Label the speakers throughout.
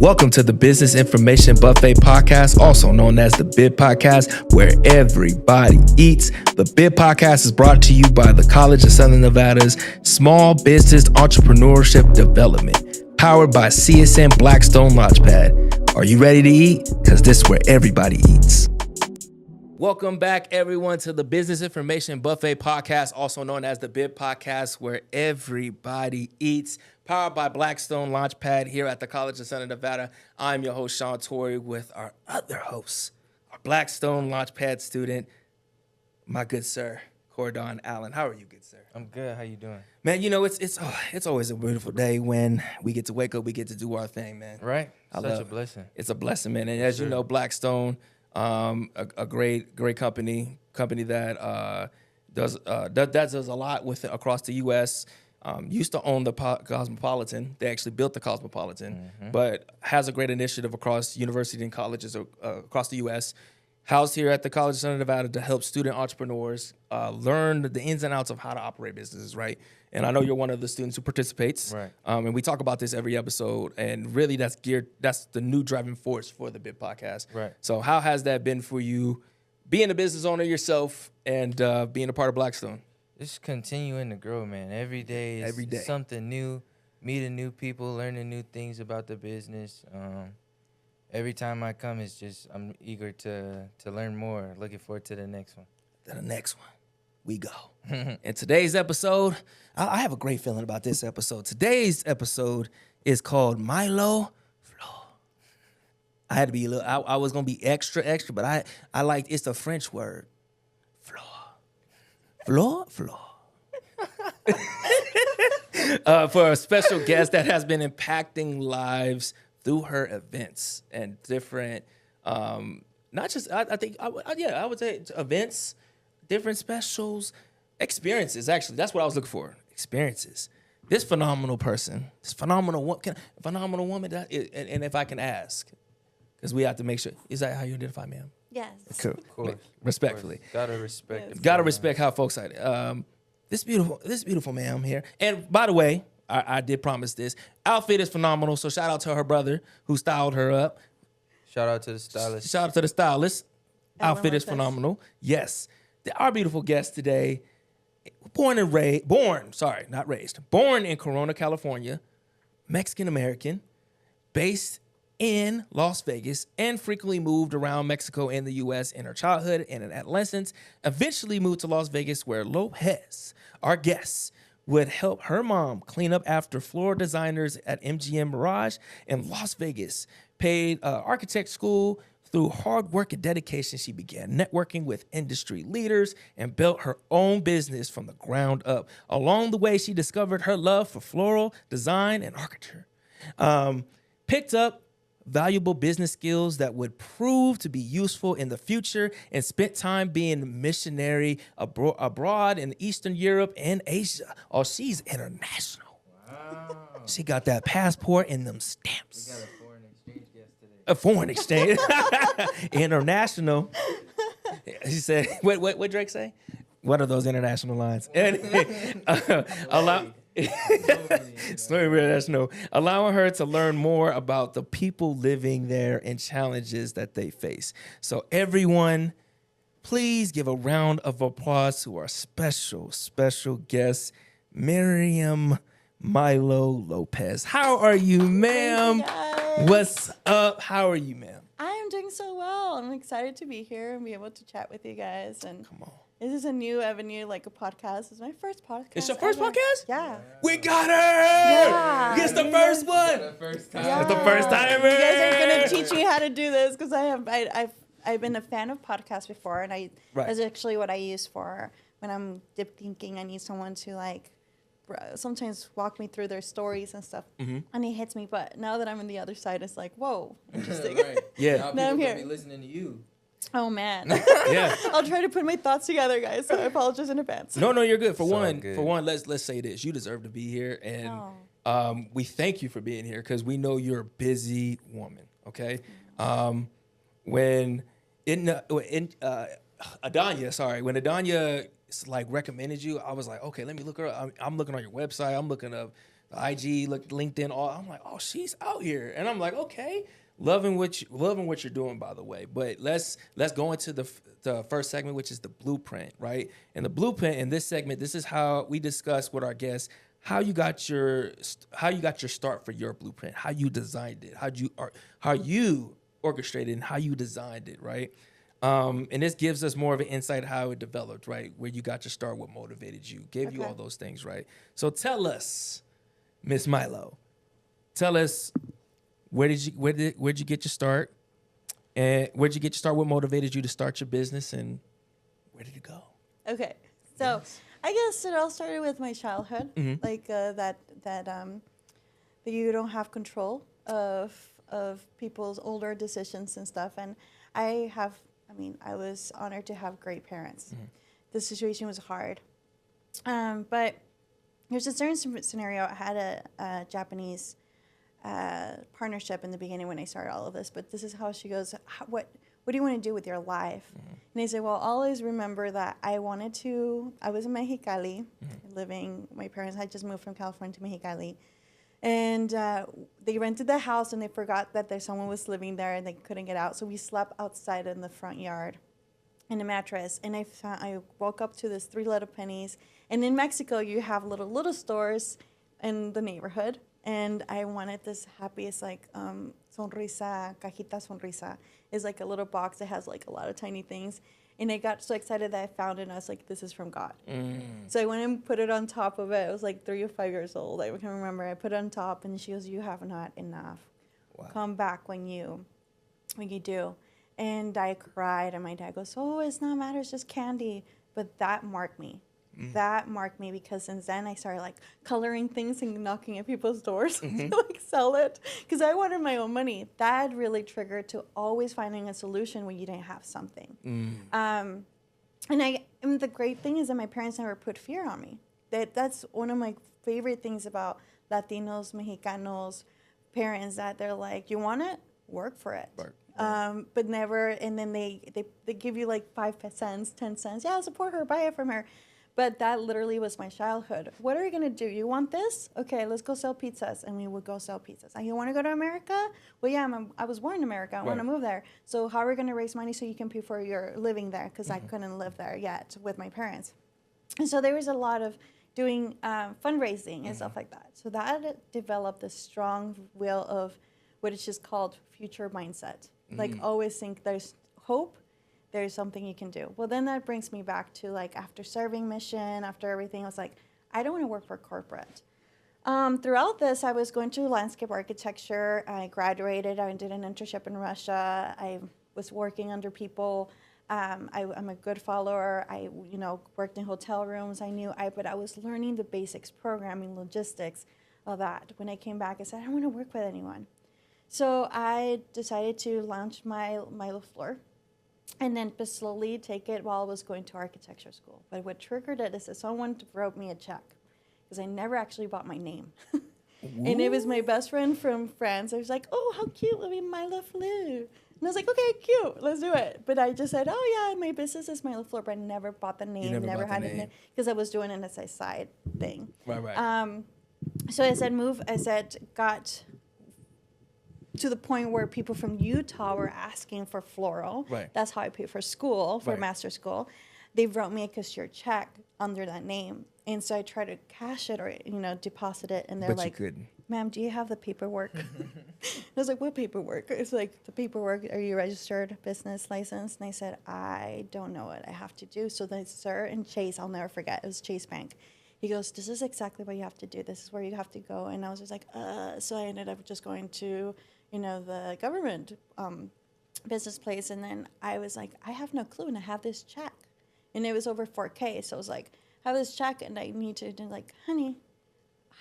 Speaker 1: Welcome to the Business Information Buffet Podcast, also known as the BIB Podcast, where everybody eats. The BIB Podcast is brought to you by the College of Southern Nevada's Small Business Entrepreneurship Development, powered by CSN Blackstone Launchpad. Are you ready to eat? Because this is where everybody eats. Welcome back, everyone, to the Business Information Buffet Podcast, also known as the BIB Podcast, where everybody eats. Powered by Blackstone Launchpad here at the College of Southern Nevada. I'm your host, Tory, with our other host, our Blackstone Launchpad student, my good sir, Chordonn Allen. How are you, good sir?
Speaker 2: I'm good. How you doing?
Speaker 1: Man, you know, it's always a beautiful day when we get to wake up, we get to do our thing, man.
Speaker 2: Right? Such a blessing.
Speaker 1: It's a blessing, man. And as you know, Blackstone, a great company that does a lot with it across the U.S., used to own the Cosmopolitan. They actually built the Cosmopolitan, but has a great initiative across universities and colleges across the U.S., housed here at the College of Southern Nevada to help student entrepreneurs learn the ins and outs of how to operate businesses, right? And I know you're one of the students who participates.
Speaker 2: Right.
Speaker 1: And we talk about this every episode, and really that's the new driving force for the BIB Podcast.
Speaker 2: Right.
Speaker 1: So how has that been for you, being a business owner yourself and being a part of Blackstone?
Speaker 2: Just continuing to grow, man. Every day is something new, meeting new people, learning new things about the business. Every time I come, I'm eager to learn more. Looking forward to the next one.
Speaker 1: We go. And today's episode, I have a great feeling about this episode. Today's episode is called Milo Floral. I had to be I was gonna be extra, but I liked, it's a French word. Floor. For a special guest that has been impacting lives through her events and different, not just, I would say events, different specials, experiences, actually. That's what I was looking for, experiences. This phenomenal person, this phenomenal woman, and if I can ask, because we have to make sure, is that how you identify, ma'am?
Speaker 3: Yes.
Speaker 1: Cool.
Speaker 2: Of course.
Speaker 1: Respectfully.
Speaker 2: Of course. Gotta respect.
Speaker 3: Yes.
Speaker 1: Gotta respect how folks are. This beautiful ma'am here. And by the way, I did promise this. Outfit is phenomenal, so shout out to her brother who styled her up.
Speaker 2: Shout out to the stylist.
Speaker 1: Shout out to the stylist. Outfit is
Speaker 3: this.
Speaker 1: phenomenal. Yes. Our beautiful guest today, born in Corona, California, Mexican-American, based in Las Vegas, and frequently moved around Mexico and the U.S. in her childhood and in adolescence, eventually moved to Las Vegas, where Lopez, our guest, would help her mom clean up after floral designers at MGM Mirage in Las Vegas. Paid architect school. Through hard work and dedication, she began networking with industry leaders and built her own business from the ground up. Along the way, she discovered her love for floral design and architecture. Picked up valuable business skills that would prove to be useful in the future, and spent time being missionary abroad in Eastern Europe and Asia. Oh, she's international.
Speaker 2: Wow.
Speaker 1: She got that passport and them stamps.
Speaker 2: We got a foreign exchange guest today.
Speaker 1: A foreign exchange. International. She said, what Drake say? What are those international lines? Allowing her to learn more about the people living there and challenges that they face. So everyone, please give a round of applause to our special guest, Miriam Milo Lopez. How are you, ma'am? What's up? How are you, ma'am?
Speaker 3: I am doing so well. I'm excited to be here and be able to chat with you guys. And
Speaker 1: Come on.
Speaker 3: this is a new avenue, like a podcast. It's my first podcast.
Speaker 1: It's your first podcast?
Speaker 3: Yeah.
Speaker 1: We got her!
Speaker 3: Yeah.
Speaker 1: It's the first one!
Speaker 2: The first time.
Speaker 3: Yeah.
Speaker 1: It's the first timer!
Speaker 3: You guys are gonna teach me how to do this because I've been a fan of podcasts before, and that's actually what I use for when I'm deep thinking. I need someone to sometimes walk me through their stories and stuff, and it hits me. But now that I'm on the other side, it's like, whoa, interesting.
Speaker 2: Right.
Speaker 1: Yeah.
Speaker 2: Now
Speaker 3: Now I'm
Speaker 2: people
Speaker 3: here.
Speaker 2: gonna be listening to you.
Speaker 3: Oh man.
Speaker 1: Yeah.
Speaker 3: I'll try to put my thoughts together, guys. So I apologize in advance.
Speaker 1: No, you're good. For
Speaker 2: So
Speaker 1: one,
Speaker 2: good.
Speaker 1: let's say this: you deserve to be here, and we thank you for being here because we know you're a busy woman. Okay, when Adanya recommended you, I was like, okay, let me look her up. I'm looking on your website. I'm looking up the IG, look, LinkedIn, all. I'm like, oh, she's out here, and I'm like, okay, loving what you're doing, by the way. But let's go into the first segment, which is the blueprint, right? And the blueprint in this segment, this is how we discuss with our guests how you got your start for your blueprint, how you designed it, how you orchestrated and how you designed it, right? And this gives us more of an insight how it developed, right? Where you got your start, what motivated you, gave you all those things, right? So tell us, Miss Milo, tell us where'd you get your start, and where'd you get your start? What motivated you to start your business, and where did it go?
Speaker 3: Okay, so I guess it all started with my childhood, like that you don't have control of people's older decisions and stuff, and I was honored to have great parents. The situation was hard, but there's a certain scenario. I had a Japanese partnership in the beginning when I started all of this, but this is how she goes, what do you want to do with your life? And I said, well, always remember that I was in Mexicali, my parents had just moved from California to Mexicali, and they rented the house and they forgot that someone was living there and they couldn't get out, so we slept outside in the front yard in a mattress, and I woke up to this 3 little pennies, and in Mexico you have little stores in the neighborhood, and I wanted this happiest, like, sonrisa, cajita sonrisa, is like a little box that has like a lot of tiny things. And I got so excited that I found it, and I was like, this is from God. So I went and put it on top of it. I was like 3 or 5 years old. I can remember. I put it on top, and she goes, you have not enough. Wow. Come back when you do. And I cried, and my dad goes, oh, it's not matter, it's just candy. But that marked me. That marked me, because since then I started like coloring things and knocking at people's doors to like sell it, because I wanted my own money. That really triggered to always finding a solution when you didn't have something. And the great thing is that my parents never put fear on me. That's one of my favorite things about Latinos, Mexicanos, parents, that they're like, you want it? Work for it. But never, and then they give you like 5 cents, 10 cents. Yeah, support her, buy it from her. But that literally was my childhood. What are you going to do? You want this? Okay, let's go sell pizzas. And we would go sell pizzas. And you want to go to America? Well, yeah, I was born in America. I want to move there. So how are we going to raise money so you can pay for your living there? Because I couldn't live there yet with my parents. And so there was a lot of doing fundraising and stuff like that. So that developed a strong will of what is just called future mindset. Like, always think there's hope. There's something you can do. Well, then that brings me back to, like, after serving mission, after everything, I was like, I don't want to work for corporate. Throughout this, I was going to landscape architecture. I graduated. I did an internship in Russia. I was working under people. I'm a good follower. I, worked in hotel rooms. But I was learning the basics, programming, logistics, all that. When I came back, I said, I don't want to work with anyone. So I decided to launch my Floral, and then slowly take it while I was going to architecture school. But what triggered it is that someone wrote me a check, because I never actually bought my name. And it was my best friend from France. I was like, oh, how cute, let me Milo Floral. And I was like, okay, cute, let's do it. But I just said, oh, yeah, my business is Milo Floral, but I never bought the name, never had it, because I was doing it as a side thing. Right. So I said, got to the point where people from Utah were asking for Floral. Right. That's how I paid for school, for master's school. They wrote me a cashier check under that name. And so I tried to cash it or, deposit it. And they're like, ma'am, do you have the paperwork? I was like, what paperwork? It's like, the paperwork, are you registered business license? And I said, I don't know what I have to do. So they, sir, and Chase, I'll never forget, it was Chase Bank. He goes, this is exactly what you have to do. This is where you have to go. And I was just like, so I ended up just going to the government business place. And then I was like, I have no clue. And I have this check. And it was over $4,000. So I was like, I have this check and I need to, and like, honey,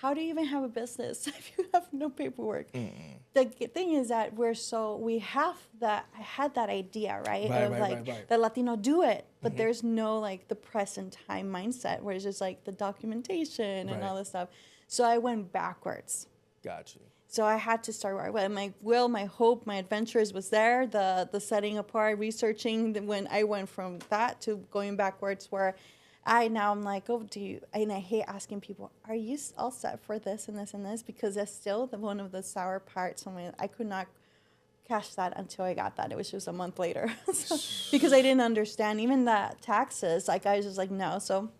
Speaker 3: how do you even have a business if you have no paperwork? The thing is that I had that idea, right? The Latino do it, but there's no like the present time mindset where it's just like the documentation and all this stuff. So I went backwards. Gotcha. So I had to start where my hope, my adventures was there, the setting apart, researching. When I went from that to going backwards, where I'm like, oh, and I hate asking people, are you all set for this and this and this? Because that's still one of the sour parts. I could not cash that until I got that. It was just a month later. Because I didn't understand even the taxes. Like, I was just like, no. So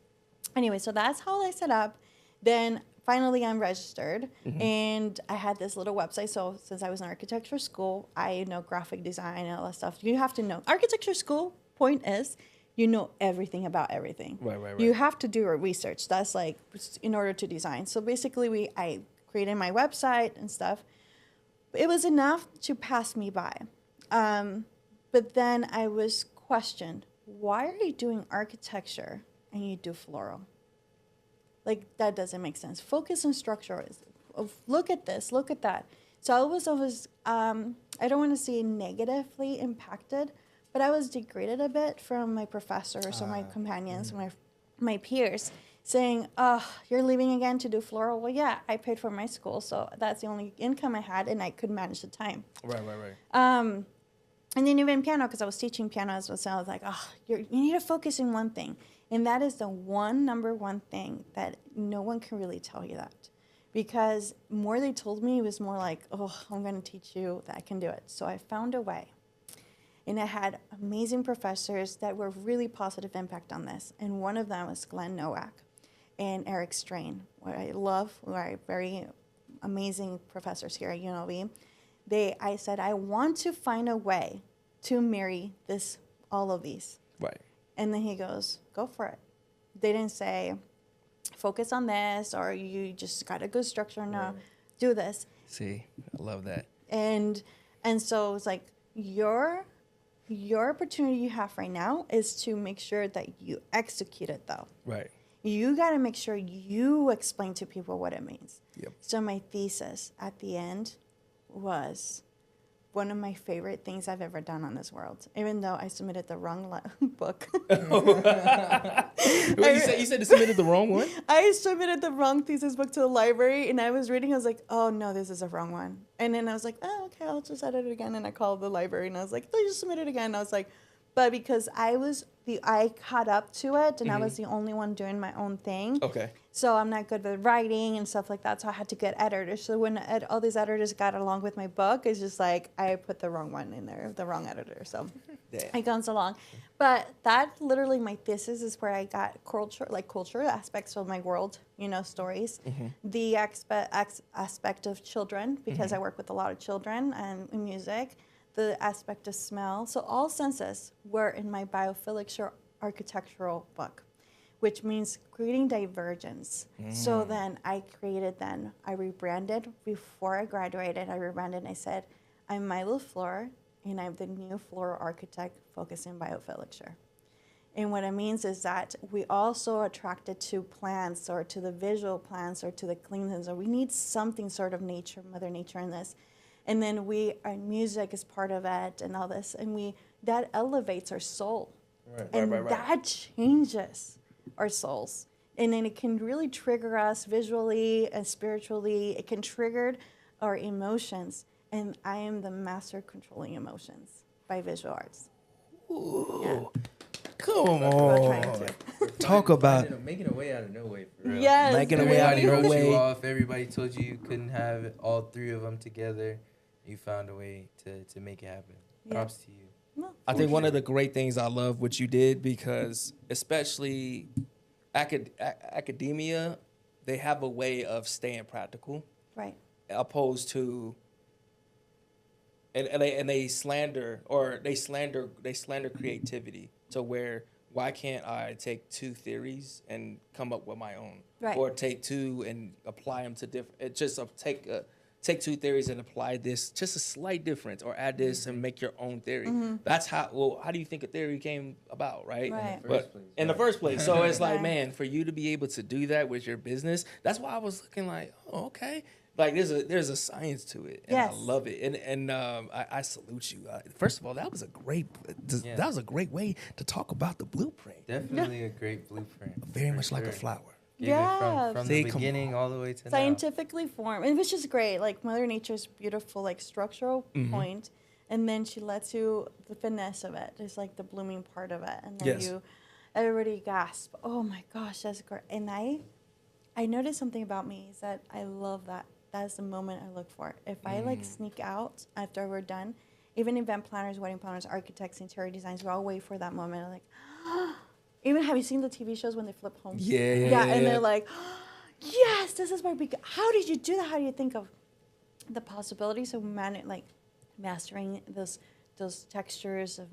Speaker 3: anyway, so that's how I set up. Then finally I'm registered, and I had this little website. So since I was in architecture school, I know graphic design and all that stuff. You have to know. Architecture school, point is, you know everything about everything.
Speaker 1: Right.
Speaker 3: You have to do a research. That's like in order to design. So basically, I created my website and stuff. It was enough to pass me by. But then I was questioned, why are you doing architecture and you do floral? Like, that doesn't make sense. Focus on structure. Look at this, look at that. So I was always, I don't want to say negatively impacted, but I was degraded a bit from my professors or my companions, my peers, saying, oh, you're leaving again to do floral? Well, yeah, I paid for my school, so that's the only income I had, and I could manage the time.
Speaker 1: Right.
Speaker 3: And then even piano, because I was teaching piano as well, so I was like, oh, you need to focus on one thing. And that is the number one thing that no one can really tell you that. Because more they told me, it was more like, oh, I'm going to teach you that I can do it. So I found a way. And I had amazing professors that were really positive impact on this. And one of them was Glenn Nowak and Eric Strain, what I love, who are very amazing professors here at UNLV. I said, I want to find a way to marry all of these.
Speaker 1: Right.
Speaker 3: And then he goes, go for it. They didn't say, focus on this, or you just got a good structure. No, do this.
Speaker 1: See, I love that.
Speaker 3: And so it's like, your opportunity you have right now is to make sure that you execute it, though.
Speaker 1: Right.
Speaker 3: You got to make sure you explain to people what it means.
Speaker 1: Yep.
Speaker 3: So my thesis at the end was one of my favorite things I've ever done on this world, even though I submitted the wrong book.
Speaker 1: You said you submitted the wrong one?
Speaker 3: I submitted the wrong thesis book to the library, and I was reading. I was like, oh, no, this is a wrong one. And then I was like, oh, okay, I'll just edit it again. And I called the library, and I was like, oh, you submitted it again. And I was like, but because I caught up to it, and I was the only one doing my own thing.
Speaker 1: Okay.
Speaker 3: So I'm not good with writing and stuff like that. So I had to get editors. So when all these editors got along with my book, it's just like I put the wrong one in there, the wrong editor. So it goes along. But that literally, my thesis is where I got culture aspects of my world, stories. The aspect of children, because I work with a lot of children and in music. The aspect of smell. So all senses were in my biophilic architectural book, which means creating divergence. So then I rebranded before I graduated. I rebranded and I said, I'm Milo Flora, and I'm the new floral architect focusing on biophilic. And what it means is that we also attracted to plants or to the visual plants or to the cleanness, or we need something sort of nature, Mother Nature in this. And then our music is part of it and all this. And that elevates our soul. Right. That changes our souls. And then it can really trigger us visually and spiritually. It can trigger our emotions. And I am the master controlling emotions by visual arts.
Speaker 1: Ooh.
Speaker 3: Yeah.
Speaker 1: Come on. Talk about
Speaker 2: making a way out of no way. For real.
Speaker 3: Yes.
Speaker 1: Making a way out of no
Speaker 2: Everybody wrote
Speaker 1: way.
Speaker 2: you off. Everybody told you couldn't have all three of them together. You found a way to make it happen. Props to you.
Speaker 3: No,
Speaker 1: I think one of the great things I love what you did, because especially academia, they have a way of staying practical.
Speaker 3: Right.
Speaker 1: Opposed to and they slander creativity to where, why can't I take two theories and come up with my own?
Speaker 3: Right.
Speaker 1: Or take two and apply them to different, take two theories and apply this, just a slight difference, or add this and make your own theory. That's how do you think a theory came about, right? In the first place. So it's like, man, for you to be able to do that with your business, that's why I was looking like, oh, okay. Like there's a science to it, and I love it, and I salute you. First of all, that was a great way to talk about the blueprint.
Speaker 2: Definitely a great blueprint.
Speaker 1: Very much like a flower.
Speaker 2: From the beginning all the way to
Speaker 3: scientifically formed, and which is great. Like Mother Nature's beautiful, like structural point, and then she lets you the finesse of it. It's like the blooming part of it, and then everybody gasped. Oh my gosh, that's great. And I noticed something about me is that I love that. That's the moment I look for. If I like sneak out after we're done, even event planners, wedding planners, architects, interior designers, we all wait for that moment. I'm like, even have you seen the TV shows when they flip homes?
Speaker 1: Yeah.
Speaker 3: And they're like, yes, this is my big. How did you do that? How do you think of the possibilities of mastering those textures of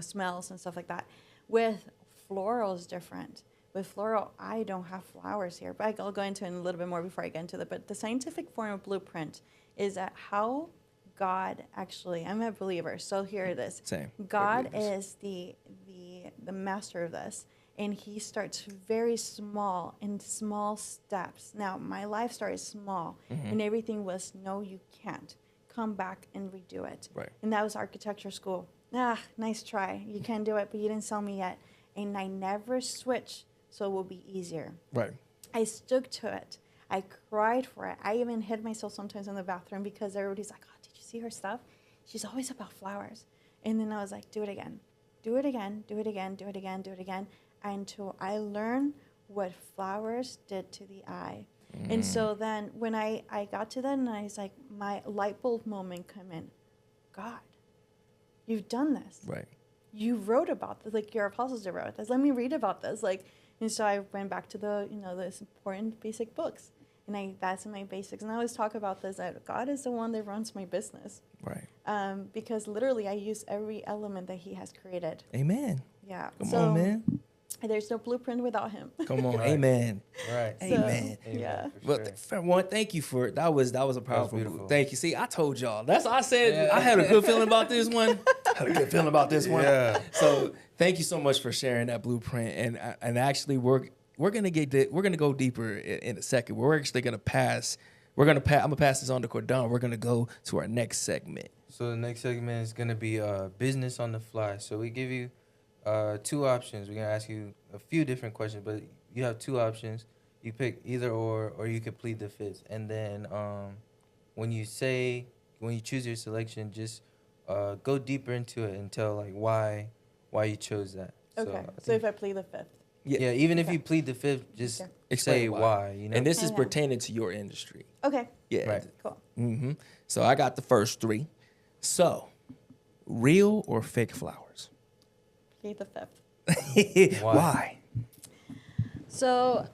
Speaker 3: smells and stuff like that? With floral is different. With floral, I don't have flowers here, but I'll go into it in a little bit more before I get into that. But the scientific form of blueprint is that how God actually, I'm a believer, so here it is.
Speaker 1: Same.
Speaker 3: God is the master of this, and he starts very small, in small steps. Now, my life started small, and everything was, no, you can't. Come back and redo it.
Speaker 1: Right.
Speaker 3: And that was architecture school. Nice try. You can't do it, but you didn't sell me yet. And I never switched, so it will be easier.
Speaker 1: Right.
Speaker 3: I stuck to it. I cried for it. I even hid myself sometimes in the bathroom because everybody's like, oh, did you see her stuff? She's always about flowers. And then I was like, do it again. Do it again, do it again, do it again, do it again, until I learned what flowers did to the eye. And so then when I got to that, and I was like, my light bulb moment come in. God, you've done this.
Speaker 1: Right.
Speaker 3: You wrote about this, like your apostles did wrote this. Let me read about this. And so I went back to the important basic books. And that's in my basics. And I always talk about this, that God is the one that runs my business.
Speaker 1: Right.
Speaker 3: Because literally I use every element that he has created.
Speaker 1: Amen.
Speaker 3: Yeah.
Speaker 1: Come on, man.
Speaker 3: There's no blueprint without him.
Speaker 1: Come on.
Speaker 2: Right.
Speaker 1: Amen.
Speaker 2: Right.
Speaker 1: Amen.
Speaker 3: Yeah.
Speaker 1: But for one, thank you for that was a powerful
Speaker 2: beautiful.
Speaker 1: Thank you. See, I told y'all. That's I said. I had a good feeling about this one.
Speaker 2: Yeah.
Speaker 1: So thank you so much for sharing that blueprint. And actually, we're gonna go deeper in a second. We're actually gonna pass. I'm gonna pass this on to Chordonn. We're gonna go to our next segment.
Speaker 2: So the next segment is gonna be business on the fly. So we give you two options. We're gonna ask you a few different questions, but you have two options. You pick either or you can plead the fifth. And then when you choose your selection, just go deeper into it and tell like why you chose that.
Speaker 3: Okay. So if I plead the fifth.
Speaker 2: Yeah, even if you plead the fifth, just say why.
Speaker 1: And this is pertaining to your industry.
Speaker 3: Okay.
Speaker 1: Yeah.
Speaker 2: Right.
Speaker 3: Cool.
Speaker 1: Mm-hmm. So I got the first three. So, real or fake flowers?
Speaker 3: Plead the fifth.
Speaker 1: Why?
Speaker 3: So,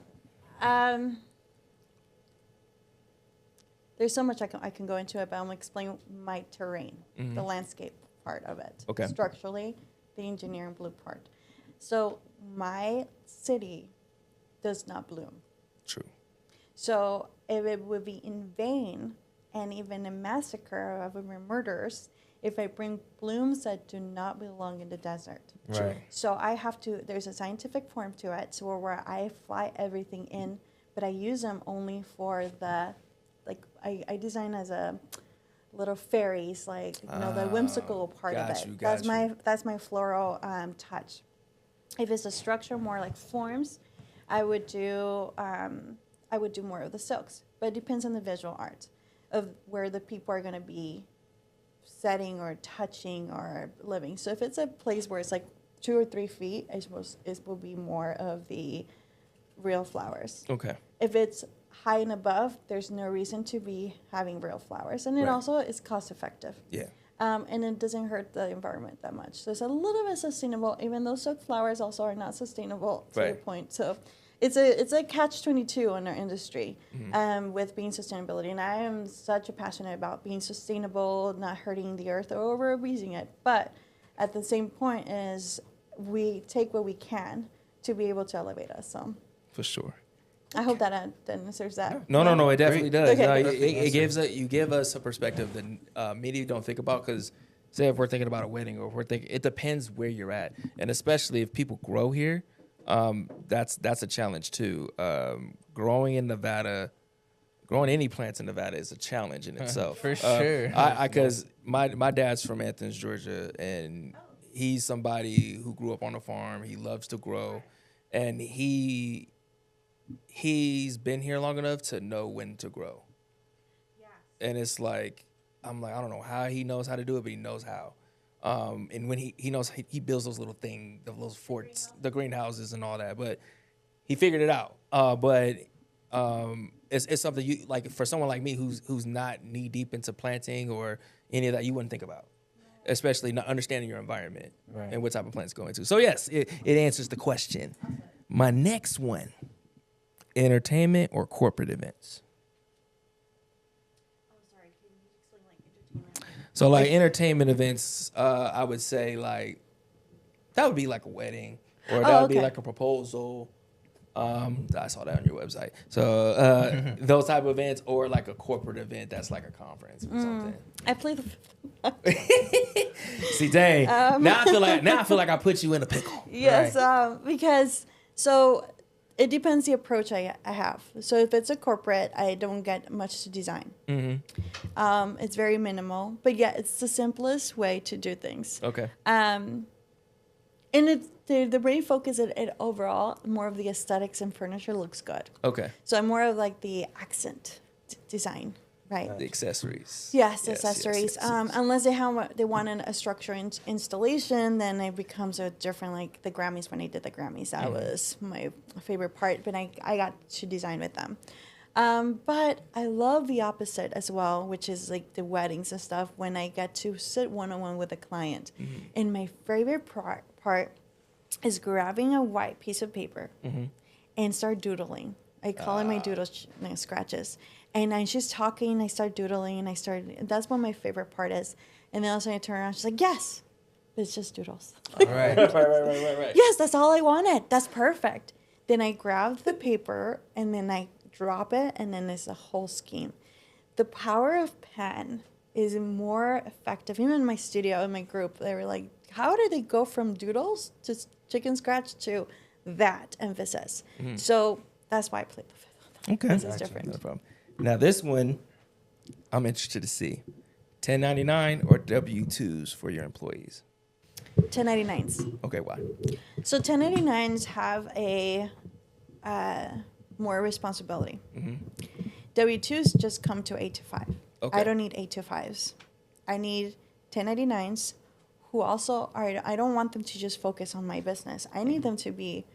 Speaker 3: there's so much I can go into it, but I'm going to explain my terrain, the landscape part of it.
Speaker 1: Okay.
Speaker 3: Structurally, the engineering blue part. So my city does not bloom.
Speaker 1: True.
Speaker 3: So if it would be in vain and even a massacre of murders if I bring blooms that do not belong in the desert.
Speaker 2: Right.
Speaker 3: So I have to, there's a scientific form to it, so where I fly everything in, but I use them only for the, like, I design as a little fairies, like, you know, the whimsical part of it. That's my floral touch. If it's a structure more like forms, I would do more of the silks, but it depends on the visual art of where the people are going to be setting or touching or living. So if it's a place where it's like 2 or 3 feet, I suppose it will be more of the real flowers.
Speaker 1: Okay.
Speaker 3: If it's high and above, there's no reason to be having real flowers, and it also is cost effective.
Speaker 1: Yeah.
Speaker 3: And it doesn't hurt the environment that much. So it's a little bit sustainable, even though silk flowers also are not sustainable to your point. So it's a catch-22 in our industry with being sustainability. And I am such a passionate about being sustainable, not hurting the earth or over-abusing it. But at the same point is we take what we can to be able to elevate us. So
Speaker 1: for sure.
Speaker 3: I hope that answers that.
Speaker 1: No, it definitely does.
Speaker 3: Okay.
Speaker 1: No, it gives us a perspective that many don't think about, because say if we're thinking about a wedding, or if we're thinking, it depends where you're at, and especially if people grow here, that's a challenge too. Growing in Nevada, growing any plants in Nevada is a challenge in itself.
Speaker 2: For sure.
Speaker 1: Because my dad's from Athens, Georgia, and he's somebody who grew up on a farm. He loves to grow, and he's been here long enough to know when to grow. Yeah. And it's like, I'm like, I don't know how he knows how to do it, but he knows how. And when he knows he builds those little those forts, the greenhouses and all that, but he figured it out. But it's something you like for someone like me who's not knee deep into planting or any of that, you wouldn't think about, especially not understanding your environment and what type of plants going to. So yes, it answers the question. My next one, entertainment or corporate events. So like entertainment events, I would say like that would be like a wedding or that would be like a proposal. I saw that on your website. So those type of events or like a corporate event that's like a conference or something.
Speaker 3: I play the.
Speaker 1: See, dang. Now I feel like I put you in a pickle.
Speaker 3: Yes, because it depends the approach I have. So if it's a corporate, I don't get much to design. Mm-hmm. It's very minimal, but yeah, it's the simplest way to do things.
Speaker 1: Okay.
Speaker 3: And the main focus it overall, more of the aesthetics and furniture looks good.
Speaker 1: Okay.
Speaker 3: So I'm more of like the accent design, right?
Speaker 1: The accessories.
Speaker 3: Yes, accessories. Yes. Unless they want a structure installation, then it becomes a different, like the Grammys. When I did the Grammys, that was my favorite part, but I got to design with them. But I love the opposite as well, which is like the weddings and stuff, when I get to sit one-on-one with a client. Mm-hmm. And my favorite part is grabbing a white piece of paper and start doodling. I call it my doodle scratches. And she's talking, I start doodling, and that's what my favorite part is. And then all of a sudden I turn around, she's like, yes, but it's just doodles.
Speaker 1: Right.
Speaker 3: Yes, that's all I wanted. That's perfect. Then I grab the paper, and then I drop it, and then it's a whole scheme. The power of pen is more effective. Even in my studio, in my group, they were like, how did they go from doodles to chicken scratch to that emphasis? Mm-hmm. So that's why I played the fifth.
Speaker 1: Okay.
Speaker 3: This is different.
Speaker 1: No problem. Now, this one, I'm interested to see. 1099 or W-2s for your employees?
Speaker 3: 1099s.
Speaker 1: Okay, why?
Speaker 3: So 1099s have a more responsibility. Mm-hmm. W-2s just come to 8 to 5. Okay. I don't need 8 to 5s. I need 1099s who also are, I don't want them to just focus on my business. I need them to be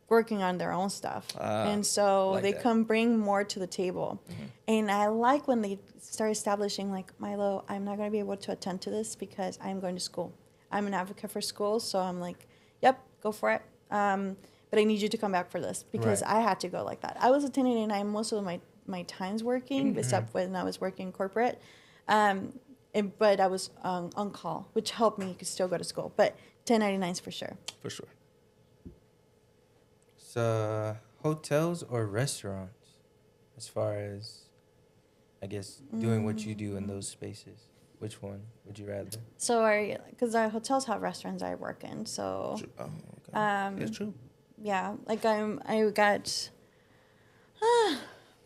Speaker 3: working on their own stuff. And so like they come bring more to the table. Mm-hmm. And I like when they start establishing like, Milo, I'm not going to be able to attend to this because I'm going to school. I'm an advocate for school. So I'm like, yep, go for it. But I need you to come back for this because I had to go like that. I was a 1099 most of my times working, except when I was working corporate. But I was on call, which helped me still go to school. But 1099s for sure.
Speaker 1: For sure.
Speaker 2: So hotels or restaurants, as far as, I guess, doing what you do in those spaces? Which one would you rather?
Speaker 3: So, because our hotels have restaurants I work in, so.
Speaker 1: Oh, okay. It's true.
Speaker 3: Yeah, like I got.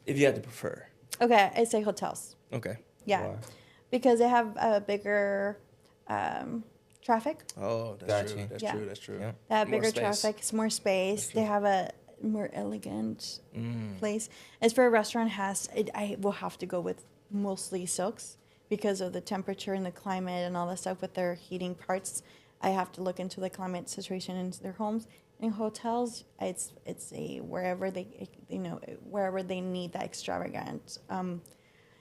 Speaker 1: If you had to prefer.
Speaker 3: Okay, I say hotels.
Speaker 1: Okay.
Speaker 3: Yeah, why? Because they have a bigger traffic.
Speaker 1: Oh, that's true. That's true.
Speaker 3: Yeah. They have bigger traffic. It's more space. They have a more elegant place. As for a restaurant, I will have to go with mostly silks because of the temperature and the climate and all that stuff with their heating parts. I have to look into the climate situation in their homes. In hotels, it's a wherever they need that extravagant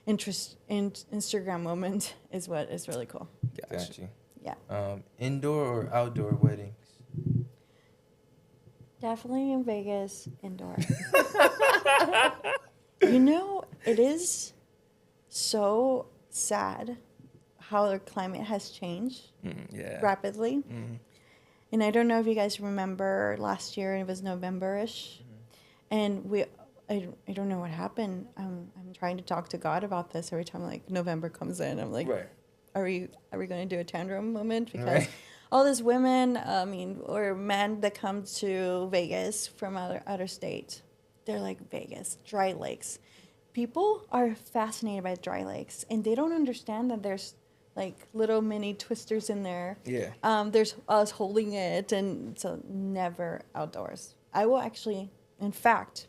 Speaker 3: Instagram moment is what is really cool.
Speaker 2: Gotcha.
Speaker 3: Yeah.
Speaker 2: Indoor or outdoor weddings?
Speaker 3: Definitely in Vegas, indoor. It is so sad how the climate has changed rapidly. Mm-hmm. And I don't know if you guys remember last year, it was November-ish. Mm-hmm. And I don't know what happened. I'm trying to talk to God about this every time like November comes in. I'm like, are we going to do a tantrum moment? Because all these women, or men that come to Vegas from other states, they're like Vegas, dry lakes. People are fascinated by dry lakes, and they don't understand that there's like little mini twisters in there. Yeah. There's us holding it, and so never outdoors. I will actually, in fact,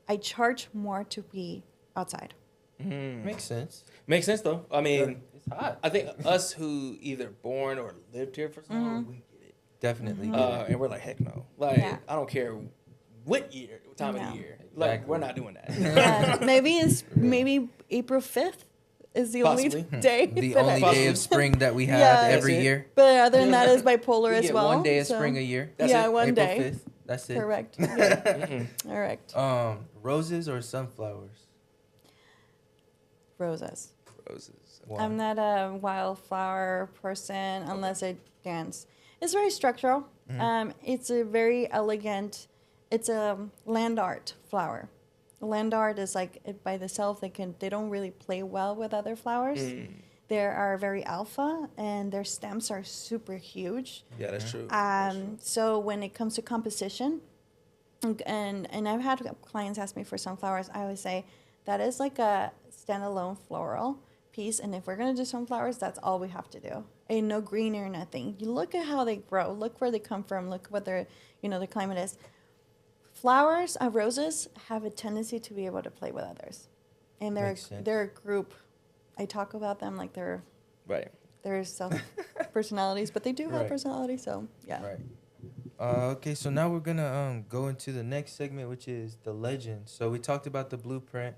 Speaker 3: I charge more to be outside.
Speaker 2: Makes sense.
Speaker 1: Makes sense though. I mean,
Speaker 2: It's hot.
Speaker 1: I think us who either born or lived here for so long, we get it.
Speaker 2: Definitely.
Speaker 1: And we're like, heck no. Like, I don't care what time of the year. Like,
Speaker 2: Exactly.
Speaker 1: we're not doing that.
Speaker 3: Yeah, maybe April 5th is the
Speaker 1: Possibly.
Speaker 3: only day.
Speaker 2: The only day of spring that we have
Speaker 3: Yeah.
Speaker 2: every
Speaker 1: That's it.
Speaker 2: year.
Speaker 3: But other than that is bipolar
Speaker 2: We
Speaker 3: as
Speaker 2: get
Speaker 3: well.
Speaker 2: one day of
Speaker 3: so-
Speaker 2: spring a year.
Speaker 1: That's
Speaker 3: yeah,
Speaker 1: it.
Speaker 3: one
Speaker 2: April
Speaker 3: day.
Speaker 2: 5th. That's it.
Speaker 3: Correct. Yeah. Correct.
Speaker 2: Roses or sunflowers?
Speaker 3: Roses.
Speaker 1: Roses.
Speaker 2: Why?
Speaker 3: I'm not a wildflower person unless I dance. It's very structural. It's a very elegant. It's a land art flower. Land art is like by themselves. They don't really play well with other flowers. They are very alpha, and their stems are super huge.
Speaker 1: Yeah, that's true.
Speaker 3: So when it comes to composition, and I've had clients ask me for sunflowers, I always say that is like a standalone floral piece, and if we're gonna do sunflowers, that's all we have to do. Ain't no green or nothing. You look at how they grow, look where they come from, look what their the climate is. Flowers, roses have a tendency to be able to play with others, and they're a group. I talk about them like they're self personalities, but they do have personalities. So yeah.
Speaker 2: Right. Okay, so now we're gonna go into the next segment, which is the legend. So we talked about the blueprint.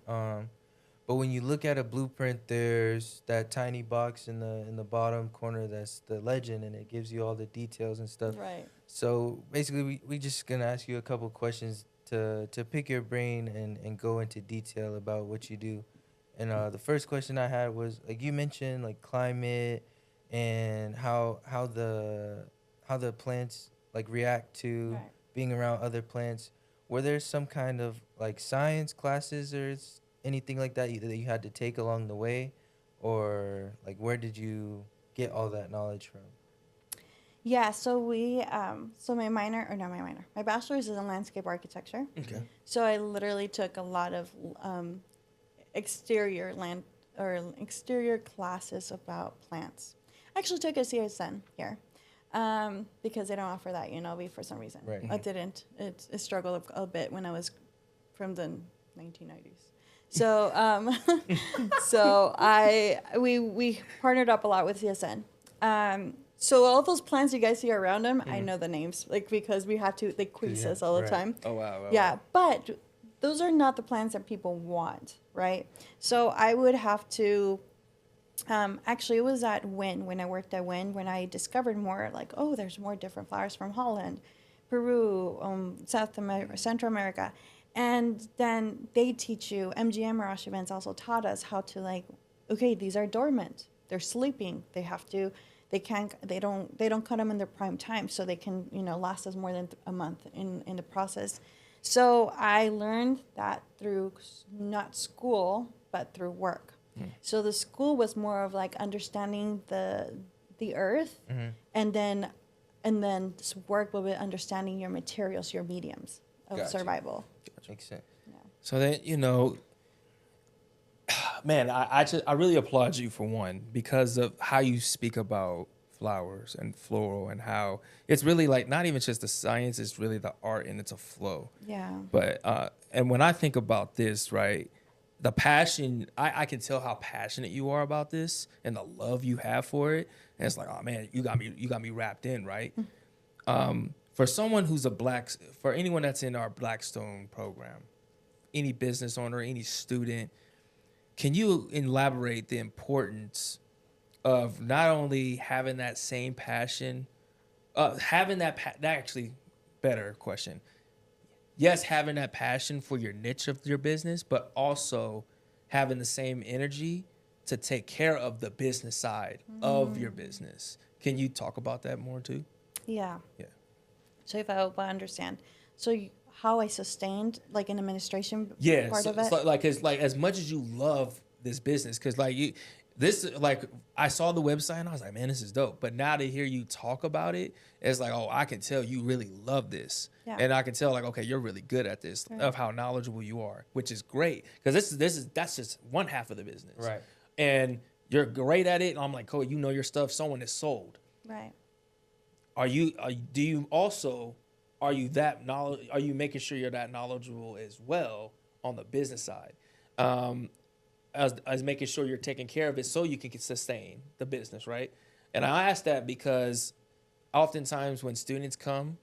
Speaker 2: But when you look at a blueprint, there's that tiny box in the bottom corner that's the legend, and it gives you all the details and stuff.
Speaker 3: Right.
Speaker 2: So basically, we just gonna ask you a couple questions to pick your brain and go into detail about what you do. And the first question I had was, like, you mentioned like climate and how the plants like react to being around other plants. Were there some kind of like science classes or anything like that that you had to take along the way, or like where did you get all that knowledge from?
Speaker 3: Yeah, so my bachelor's is in landscape architecture.
Speaker 1: Okay.
Speaker 3: So I literally took a lot of exterior classes about plants. I actually took a CSN here because they don't offer that UNLV for some reason.
Speaker 2: Right.
Speaker 3: I didn't. It struggled a bit when I was from the 1990s. So we partnered up a lot with CSN. So all those plants you guys see around them, I know the names, like, because they quiz us all the time.
Speaker 1: Oh wow.
Speaker 3: Yeah, but those are not the plants that people want, right? So I would have to. Actually, it was at when I worked at when I discovered more, like, oh, there's more different flowers from Holland, Peru, Central America. And then they teach you, MGM Mirage events also taught us how to, like, okay, these are dormant. They're sleeping. They don't cut them in their prime time, so they can, last us more than a month in the process. So I learned that through not school, but through work. So the school was more of like understanding the earth, and then this work will be understanding your materials, your mediums of survival.
Speaker 2: Makes sense.
Speaker 3: Yeah.
Speaker 1: So then, man, I really applaud you for one, because of how you speak about flowers and floral, and how it's really like not even just the science, it's really the art, and it's a flow.
Speaker 3: Yeah.
Speaker 1: But and when I think about this, right, the passion, I can tell how passionate you are about this and the love you have for it. And it's like, oh man, you got me wrapped in, right? For someone who's for anyone that's in our Blackstone program, any business owner, any student, can you elaborate the importance of not only having that same passion, better question. Yes, having that passion for your niche of your business, but also having the same energy to take care of the business side of your business. Can you talk about that more too?
Speaker 3: Yeah.
Speaker 1: Yeah.
Speaker 3: So if I hope I understand. So how I sustained like an administration part of it?
Speaker 1: Yeah, it's like as much as you love this business, because I saw the website and I was like, man, this is dope. But now to hear you talk about it, it's like, oh, I can tell you really love this.
Speaker 3: Yeah.
Speaker 1: And I can tell, like, okay, you're really good at this, of how knowledgeable you are, which is great. Because that's just one half of the business.
Speaker 2: Right.
Speaker 1: And you're great at it. And I'm like, Cole, you know your stuff. Someone is sold.
Speaker 3: Right.
Speaker 1: Are you making sure you're that knowledgeable as well on the business side? as making sure you're taking care of it so you can sustain the business, right? And I ask that because oftentimes when students come,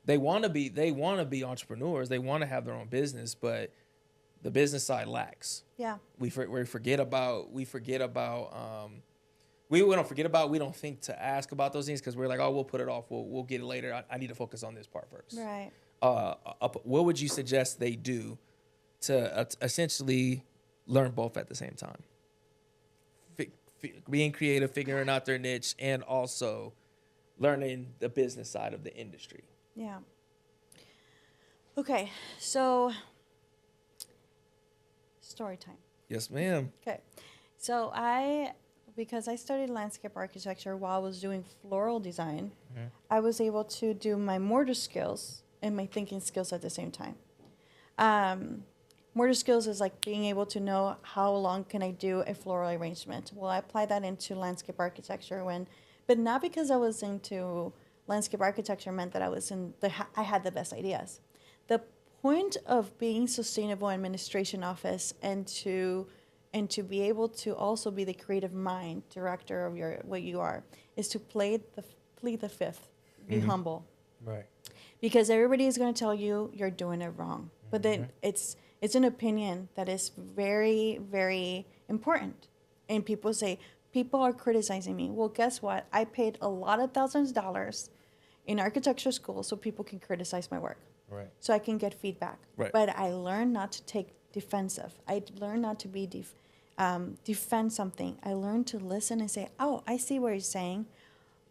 Speaker 1: they want to be entrepreneurs, they want to have their own business, but the business side lacks.
Speaker 3: Yeah.
Speaker 1: We don't forget about we don't think to ask about those things because we're like, oh, we'll put it off, we'll get it later. I need to focus on this part first.
Speaker 3: Right.
Speaker 1: What would you suggest they do to essentially learn both at the same time? Being creative, figuring out their niche, and also learning the business side of the industry.
Speaker 3: Yeah. Okay, so story time.
Speaker 1: Yes, ma'am.
Speaker 3: Okay, so because I studied landscape architecture while I was doing floral design, I was able to do my mortar skills and my thinking skills at the same time. Mortar skills is like being able to know how long can I do a floral arrangement. Well, I applied that into landscape architecture but not because I was into landscape architecture meant that I had the best ideas. The point of being sustainable administration office and to be able to also be the creative mind director of what you are is to plead the fifth, be humble.
Speaker 2: Right.
Speaker 3: Because everybody is going to tell you you're doing it wrong. But then it's an opinion that is very, very important. And people say, people are criticizing me. Well, guess what? I paid a lot of thousands of dollars in architecture school so people can criticize my work.
Speaker 2: Right.
Speaker 3: So I can get feedback.
Speaker 1: Right.
Speaker 3: But I learned not to take defensive. I learned not to be defend something. I learned to listen and say, oh, I see what you're saying.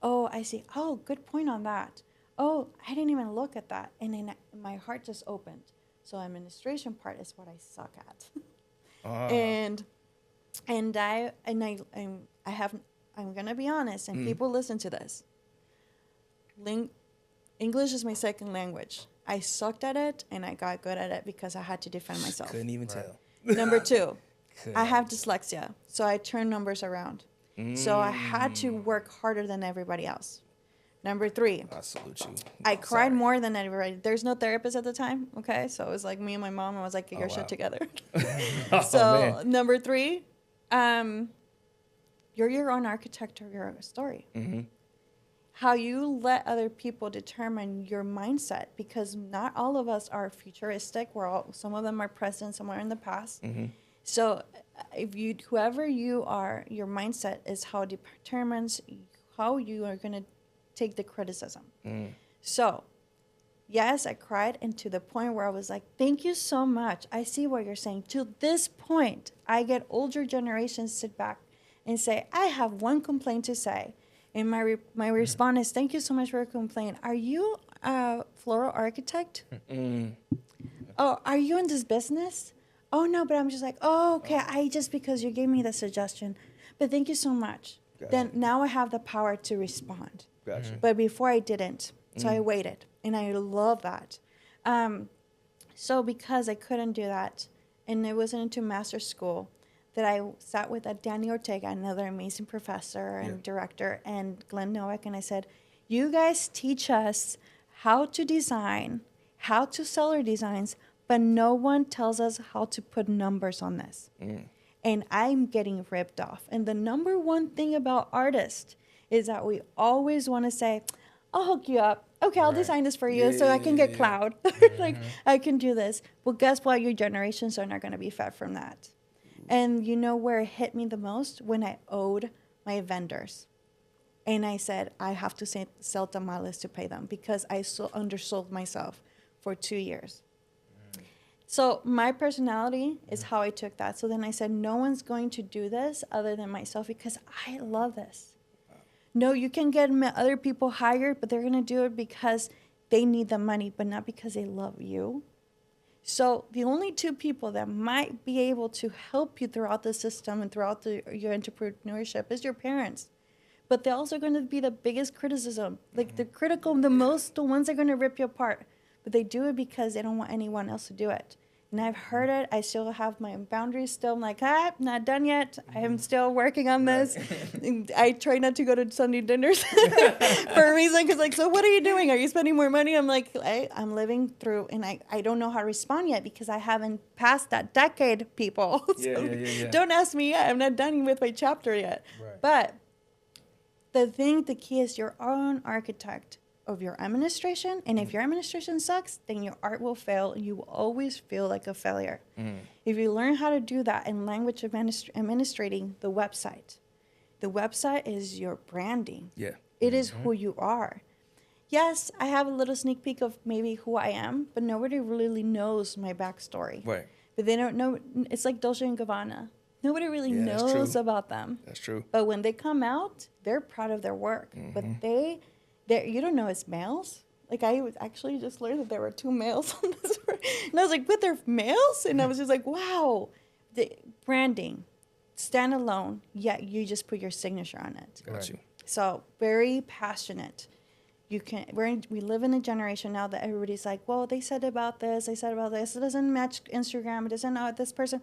Speaker 3: Oh, I see. Oh, good point on that. Oh, I didn't even look at that. And then my heart just opened. So administration part is what I suck at. And I'm gonna be honest, and people listen to this. English is my second language. I sucked at it, and I got good at it because I had to defend myself.
Speaker 1: Couldn't even tell.
Speaker 3: Number two, I have dyslexia, so I turn numbers around. So I had to work harder than everybody else. Number three,
Speaker 1: I salute you.
Speaker 3: I cried more than everybody. There's no therapist at the time, okay? So it was like me and my mom. I was like, get your shit together. So number three, you're your own architect of your story. How you let other people determine your mindset, because not all of us are futuristic. Some of them are present, some are in the past. So whoever you are, your mindset is how it determines how you are going to take the criticism. So, yes, I cried, and to the point where I was like, thank you so much. I see what you're saying. To this point, I get older generations sit back and say, I have one complaint to say. And my response is, thank you so much for your complaint. Are you a floral architect? Oh, are you in this business? Oh, no, but I'm just like, oh, okay. Because you gave me the suggestion. But thank you so much. Gotcha. Then now I have the power to respond. Gotcha. But before I didn't. So I waited. And I love that. So because I couldn't do that, and it wasn't into master's school, that I sat with Danny Ortega, another amazing professor and director, and Glenn Nowak, and I said, you guys teach us how to design, how to sell our designs, but no one tells us how to put numbers on this. And I'm getting ripped off. And the number one thing about artists is that we always want to say, I'll hook you up. Okay, I'll design this for you so I can get cloud. Like, I can do this. Well, guess what? Your generations are not going to be fed from that. And you know where it hit me the most? When I owed my vendors. And I said, I have to sell tamales to pay them because I undersold myself for 2 years. So my personality is how I took that. So then I said, no one's going to do this other than myself because I love this. No, you can get other people hired, but they're going to do it because they need the money, but not because they love you. So the only two people that might be able to help you throughout the system and throughout your entrepreneurship is your parents. But they're also going to be the biggest criticism, like the ones that are going to rip you apart. But they do it because they don't want anyone else to do it. And I've heard it. I still have my boundaries still. I'm like, not done yet. I am still working on this. I try not to go to Sunday dinners for a reason. Because like, so what are you doing? Are you spending more money? I'm like, I'm living through, and I don't know how to respond yet because I haven't passed that decade, people. So don't ask me yet. I'm not done with my chapter yet. Right. But the key is your own architect of your administration, and if your administration sucks, then your art will fail, and you will always feel like a failure. If you learn how to do that in language administrating the website is your branding. Yeah, it is who you are. Yes, I have a little sneak peek of maybe who I am, but nobody really knows my backstory. Right. But they don't know. It's like Dolce & Gabbana. Nobody really knows about them. That's true. But when they come out, they're proud of their work. But you don't know it's males. Like, I actually just learned that there were 2 males on this. And I was like, but they're males? And I was just like, wow. The branding, stand alone, yet you just put your signature on it. Got you. So, very passionate. We live in a generation now that everybody's like, well, they said about this, it doesn't match Instagram, it doesn't know this person.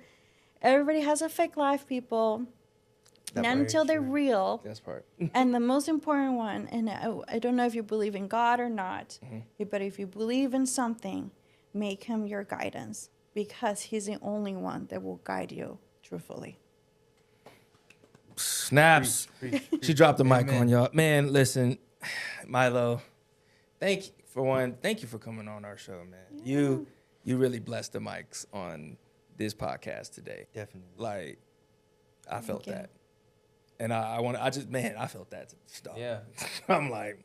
Speaker 3: Everybody has a fake life, people. Not until they're real. That's part. And the most important one, and I don't know if you believe in God or not, but if you believe in something, make him your guidance, because he's the only one that will guide you truthfully.
Speaker 1: Snaps. She dropped the mic on y'all. Man, listen, Milo, thank you for coming on our show, man. Yeah. You really blessed the mics on this podcast today. Definitely. Like, I felt that. And I felt that stuff. Yeah. I'm like,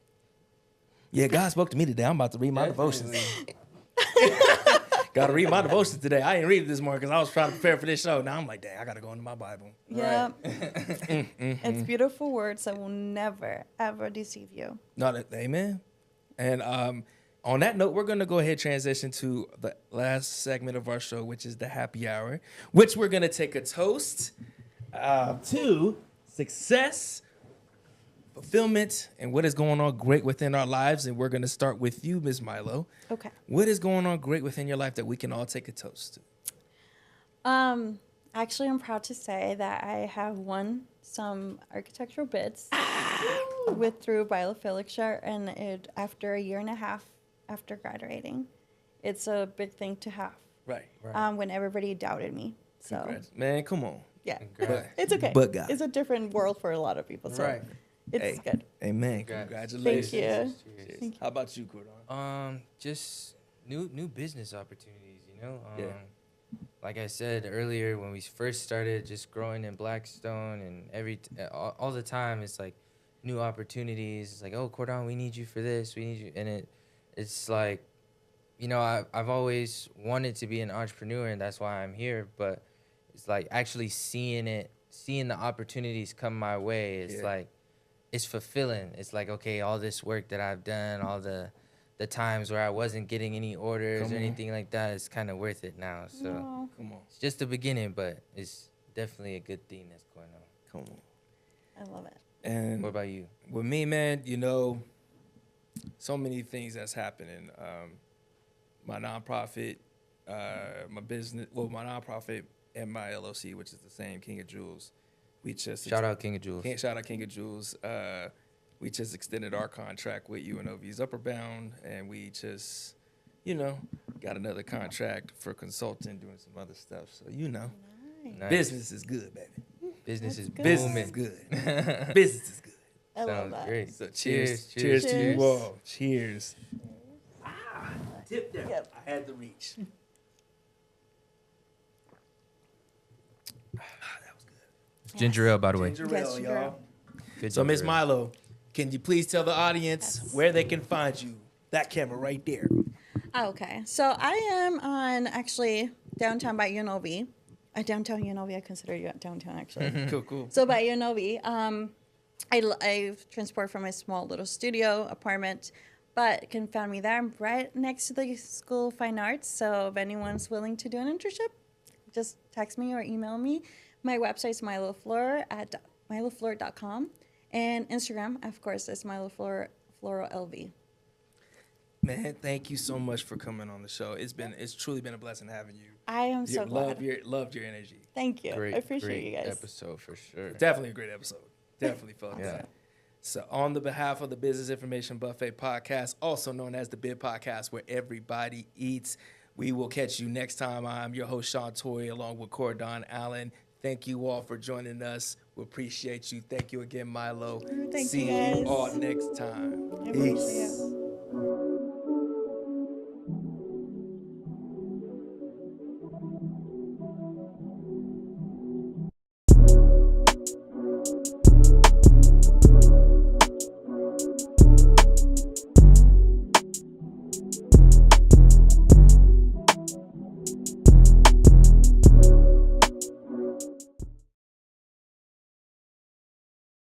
Speaker 1: yeah, God spoke to me today. I'm about to read my devotions. Got to read my devotions today. I didn't read it this morning because I was trying to prepare for this show. Now I'm like, dang, I got to go into my Bible.
Speaker 3: Yeah. Right. It's beautiful words that will never, ever deceive you.
Speaker 1: Amen. And on that note, we're going to go ahead and transition to the last segment of our show, which is the happy hour, which we're going to take a toast to success, fulfillment, and what is going on great within our lives. And we're going to start with you, Ms. Milo. Okay. What is going on great within your life that we can all take a toast
Speaker 3: to? Actually, I'm proud to say that I have won some architectural bids through Bielefeld, and after a year and a half after graduating, it's a big thing to have. Right. When everybody doubted me. So,
Speaker 1: congrats. Man, come on.
Speaker 3: Yeah, it's okay. But God. It's a different world for a lot of people, so it's good.
Speaker 1: Amen. Congratulations.
Speaker 3: Thank you.
Speaker 1: Thank you. How about you, Chordonn?
Speaker 2: Just new business opportunities, you know. Like I said earlier, when we first started just growing in Blackstone, and all the time, it's like new opportunities. It's like, oh, Chordonn, we need you for this. We need you, and it's like, you know, I've always wanted to be an entrepreneur, and that's why I'm here, but it's like actually seeing the opportunities come my way. It's like, it's fulfilling. It's like, okay, all this work that I've done, all the times where I wasn't getting any orders or anything like that, it's kind of worth it now. So it's just the beginning, but it's definitely a good thing that's going on.
Speaker 1: Come on.
Speaker 3: I love it.
Speaker 1: And
Speaker 2: what about you?
Speaker 1: With me, man, you know, so many things that's happening. My nonprofit, my nonprofit and my LLC, which is the same, King of Jewels. We just
Speaker 2: shout out King of Jewels.
Speaker 1: Shout out King of Jewels. We just extended our contract with UNLV's Upper Bound, and we just, you know, got another contract for consulting, doing some other stuff. So, you know, business is good, baby.
Speaker 2: Business is booming.
Speaker 1: Business is good. Business is good.
Speaker 3: I love that.
Speaker 2: Great.
Speaker 1: So cheers to you all. Cheers. Tip there. Yep. I had to reach. That was good.
Speaker 2: Ginger ale, by the way.
Speaker 1: Ginger ale, y'all. Good. So, Miss Milo, can you please tell the audience where they can find you? That camera right there.
Speaker 3: Okay. So I am on actually downtown by UNLV. Downtown UNLV, I consider you downtown actually.
Speaker 1: Cool.
Speaker 3: So by UNLV, I transport from my small little studio apartment, but can find me there. I'm right next to the School of Fine Arts. So if anyone's willing to do an internship, just text me or email me. My website is milofloor at milofloor.com. And Instagram, of course, is milofloor LV.
Speaker 1: Man, thank you so much for coming on the show. It's truly been a blessing having you.
Speaker 3: I am so glad.
Speaker 1: Loved your energy.
Speaker 3: Thank you. I appreciate you guys.
Speaker 2: Episode for sure.
Speaker 1: Definitely a great episode. Definitely felt that. So on the behalf of the Business Information Buffet Podcast, also known as the BIB Podcast, where everybody eats, we will catch you next time. I'm your host, Sean Tory, along with Chordonn Allen. Thank you all for joining us. We appreciate you. Thank you again, Milo.
Speaker 3: Thank
Speaker 1: See
Speaker 3: you guys.
Speaker 1: you all next time.
Speaker 3: Peace.